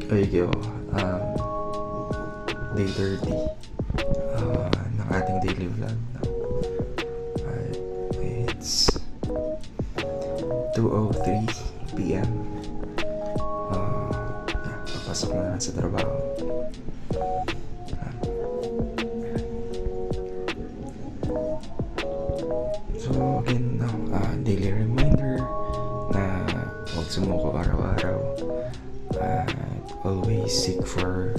Okay, day 30 ng ating daily vlog. It's 2:03 PM. Papasok na sa trabaho. So again, daily reminder na huwag sumuko araw-araw. Always seek for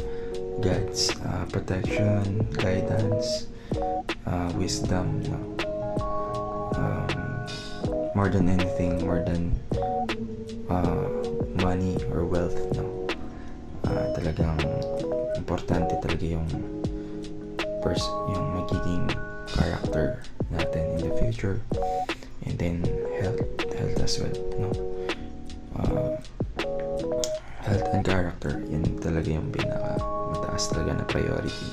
God's protection, guidance, wisdom. More than anything, more than money or wealth. Talagang importante talaga yung magiging character natin in the future, and then health as well. Health and character, yun talaga yung pinaka mataas talaga na priority.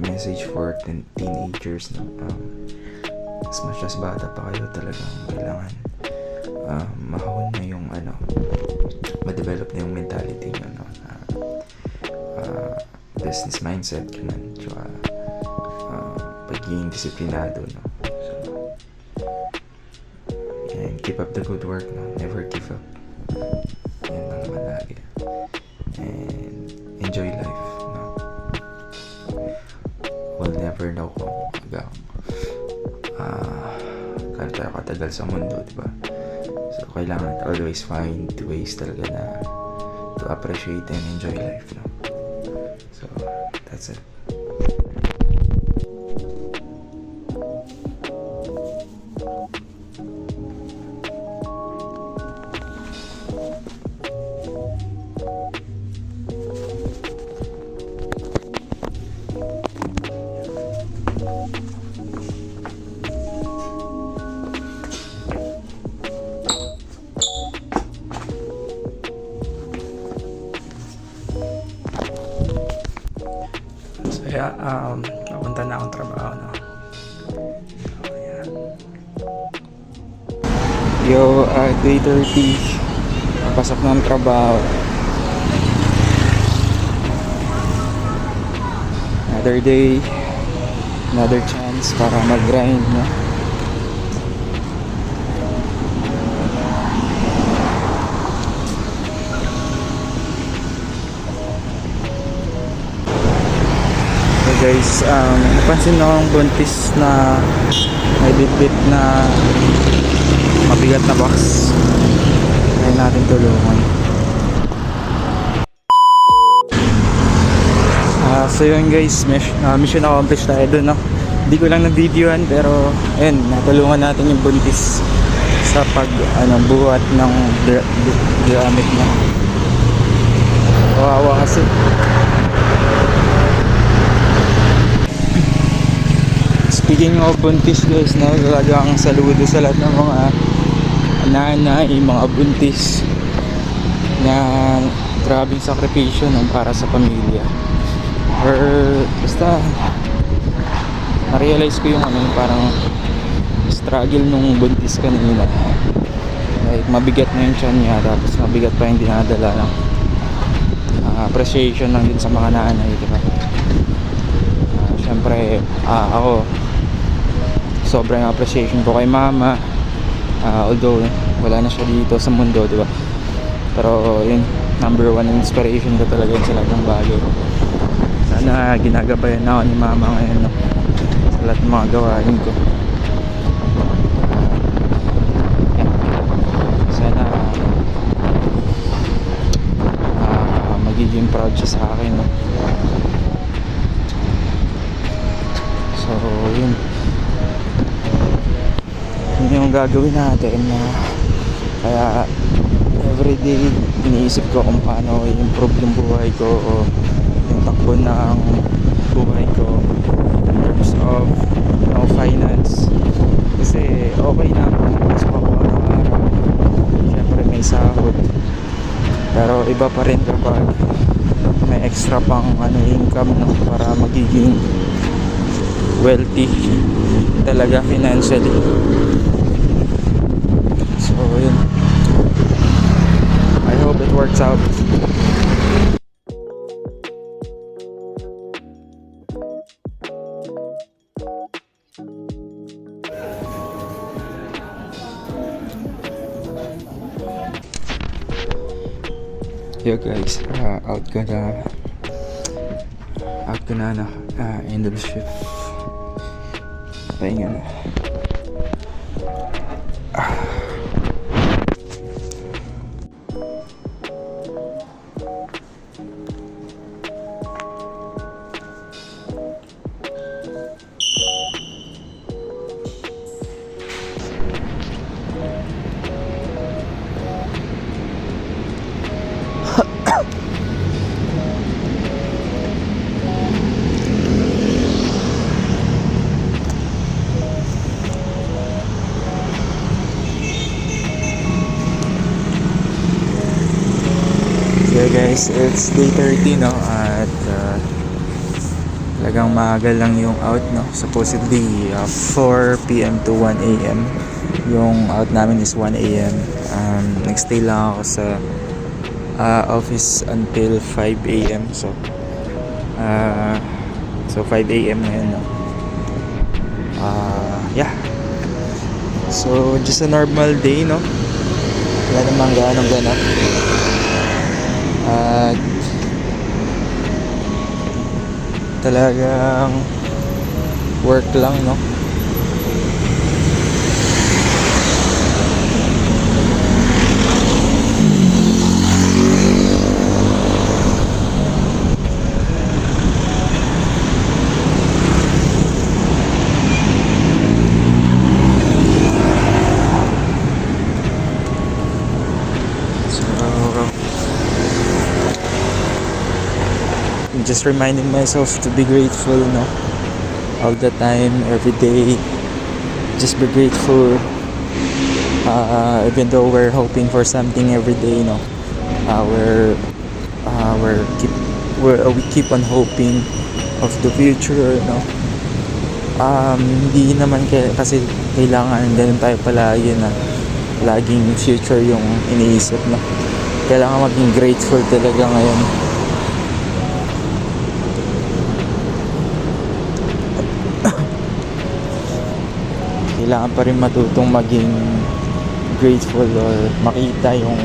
Message for teenagers, as much as bata pa kayo, talagang kailangan mahon na yung ma-develop na yung mentality nyo, business mindset, ganun, tsaka pagiging disiplinado, and keep up the good work, never give up. Yan lang naman lagi. And enjoy life, we'll never know kung kaya tayo katagal sa mundo, diba? So kailangan always find ways talaga na to appreciate and enjoy life, So that's it. Kaya papunta na akong trabaho, Ayan. Day 30, papasok na ang trabaho. Another day, another chance para mag-grind, Guys, napansin na akong buntis na may bit-bit na mabigat na box. Kaya natin tulungan. So yun guys, mission accomplished tayo dun, Hindi ko lang na-videoan, pero ayun, natulungan natin yung buntis sa buhat ng gamit niya. Kawawa kasi. Speaking of buntis guys, talagang saludo sa lahat ng mga nanay, mga buntis na grabing sakripisyo para sa pamilya. Or basta na-realize ko yung parang struggle nung buntis kanina. Like mabigat na yung tiyan niya, tapos mabigat pa yung dinadala ng appreciation lang din sa mga nanay, diba? Syempre ako, sobrang appreciation ko kay mama, although wala na siya dito sa mundo, diba? Pero yun, number one inspiration ko talaga yun sa lahat ng bagay. Sana ginagabayan ako ni mama ngayon, sa lahat ng mga gawain ko. Sana magiging proud siya sa akin, So yun yung gagawin natin, kaya everyday iniisip ko kung paano i-improve yung buhay ko o yung takbo ng buhay ko in terms of finance, kasi okay na pasok ako araw-araw, syempre may sahod, pero iba pa rin kapag may extra pang income para magiging wealthy. talaga financially. So yun, I hope it works out. Yo guys, out ko na end of shift. Pahinga na. So guys, it's day 30 no, at talagang maaga lang yung out no. Supposedly 4 PM to 1 AM. Yung out namin is 1 AM. Nagstay lang ako sa office until 5 AM. So 5 AM ngayon no. Yeah. So just a normal day no. Wala namang ganong ganap. At talagang work lang no. Just reminding myself to be grateful no, all the time, every day. Just be grateful, even though we're hoping for something every day no. We keep on hoping of the future no. Hindi naman kasi kailangan ganun tayo palagi na laging future yung iniisip no. Kailangan maging grateful talaga ngayon. Kailangan pa rin matutong maging grateful or makita yung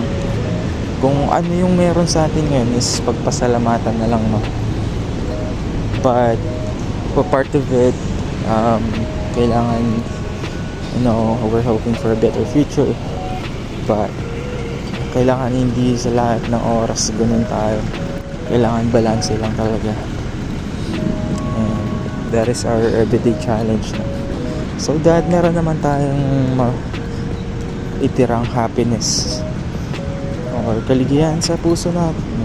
kung ano yung meron sa atin ngayon is pagpasalamatan na lang no. But for part of it, kailangan, you know, we're hoping for a better future, but kailangan hindi sa lahat ng oras ganun tayo. Kailangan balance lang talaga, and that is our everyday challenge no? So that meron naman tayong itirang happiness or kaligayahan sa puso natin.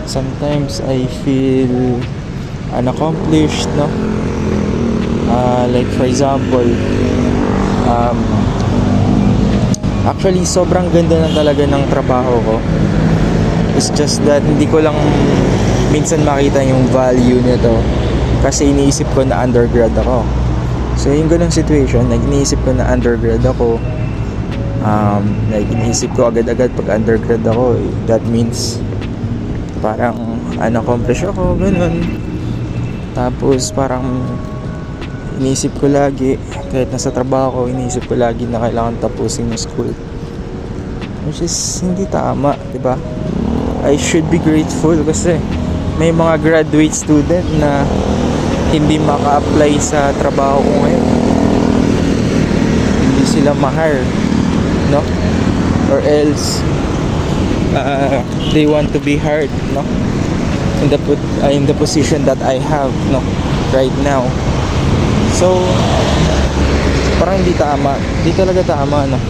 Sometimes I feel unaccomplished no. Like for example, actually sobrang ganda na talaga ng trabaho ko. It's just that hindi ko lang minsan makita yung value nito kasi iniisip ko na undergrad ako. So yung ganung situation, iniisip ko na undergrad ako, iniisip ko agad-agad pag undergrad ako, that means parang unaccomplish ako, ganun. Tapos parang iniisip ko lagi, kahit nasa trabaho ko, iniisip ko lagi na kailangan tapusin yung school, which is hindi tama, diba? I should be grateful kasi may mga graduate student na hindi maka-apply sa trabaho ko ngayon. Hindi sila ma-hire, no? Or else they want to be hired, no? In the position that I have, no, right now. So parang hindi tama, hindi talaga tama, no?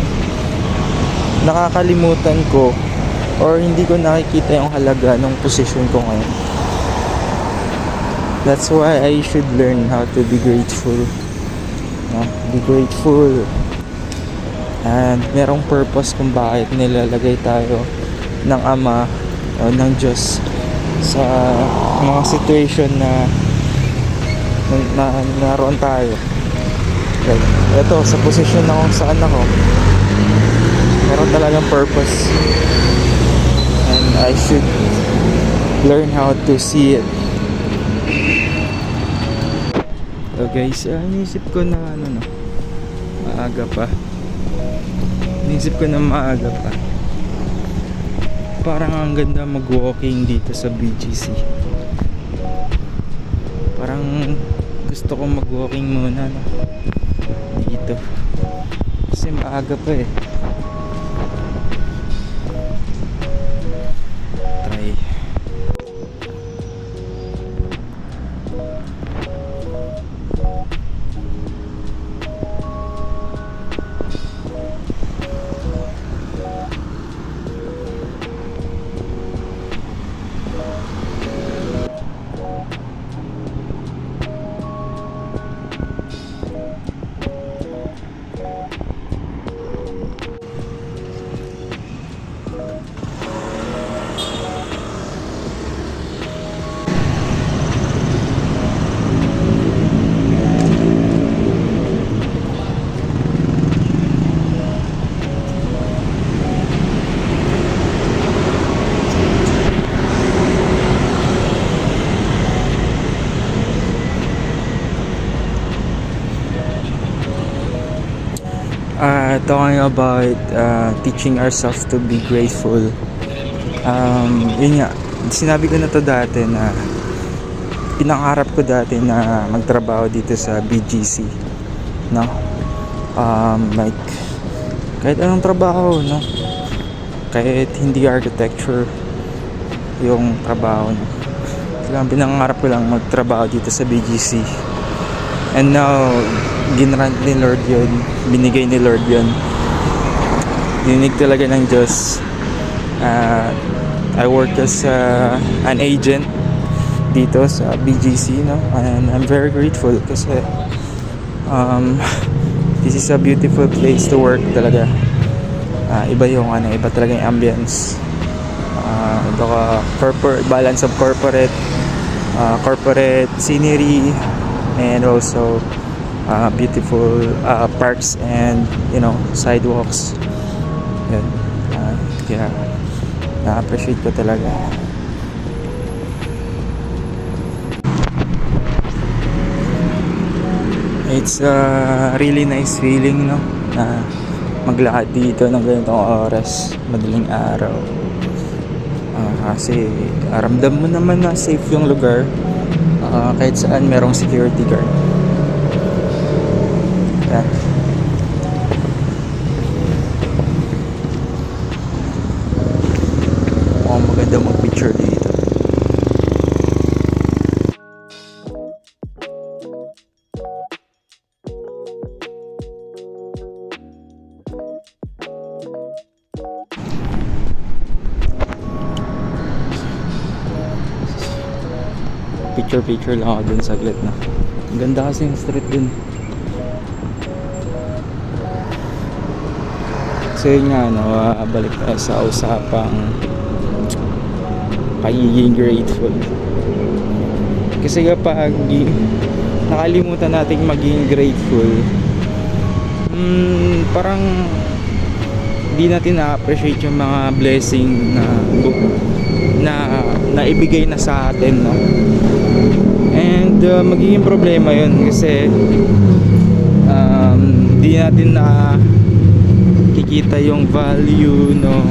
Nakakalimutan ko or hindi ko nakikita yung halaga ng position ko ngayon. That's why I should learn how to be grateful, no? Be grateful, and merong purpose kung bakit nilalagay tayo ng Ama o ng Diyos sa mga situation na naroon tayo. Okay. Ito, sa posisyon na kung saan ako, meron talagang purpose. And I should learn how to see it. So guys, inisip ko na maaga pa. Inisip ko na maaga pa. Parang ang ganda mag-walking dito sa BGC. Parang gusto ko mag-walking muna dito. Kasi maaga pa eh. Try. Talking about teaching ourselves to be grateful. Yun nga, sinabi ko na to dati na pinangarap ko dati na magtrabaho dito sa BGC, no? Like kahit anong trabaho, no? Kahit hindi architecture yung trabaho, no? Kailangan pinangarap ko lang magtrabaho dito sa BGC. And now, ginrant ni Lord yun. Binigay ni Lord yun. Dinig talaga ng Diyos. I work as an agent dito sa BGC, no? And I'm very grateful kasi this is a beautiful place to work talaga. Iba yung iba talaga yung ambience. Ito balance of corporate scenery, and also beautiful parks and sidewalks. Yan. Kaya na-appreciate ko talaga. It's a really nice feeling, no? Na maglakad dito ng ganitong oras, madaling araw. Kasi ramdam mo naman na safe yung lugar. Kahit saan merong security guard. Yan. Maganda mag-picture dito. Picture lang ako dun saglit na. Ang ganda kasi yung street dun. So yun nga, balik tayo sa usapang pagiging grateful. Kasi kapag nakalimutan nating maging grateful, parang di natin na-appreciate yung mga blessing na ibigay na sa atin, no? And magiging problema yun kasi di natin na kikita yung value nung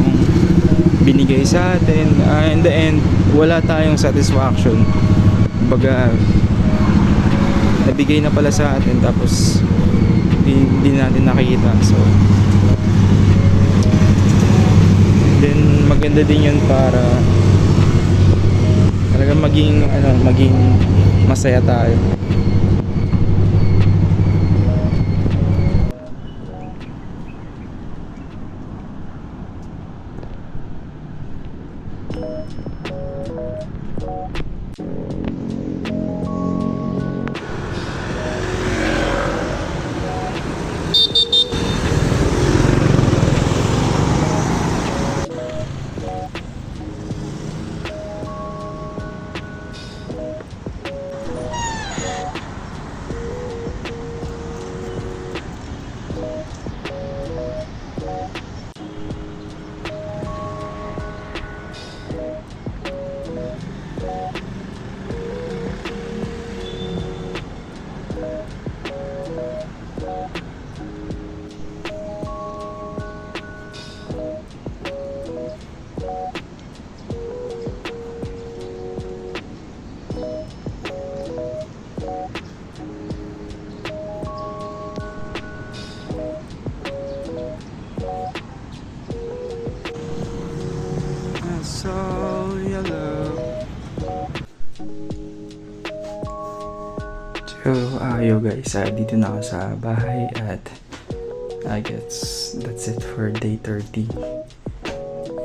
binigay sa atin. In the end, wala tayong satisfaction. Kumbaga, nabigay na pala sa atin tapos di natin nakikita. So then maganda din yun para talagang maging masaya tayo. Yo guys, dito na ako sa bahay at I guess that's it for day 30.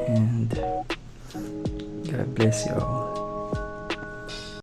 And God bless you all.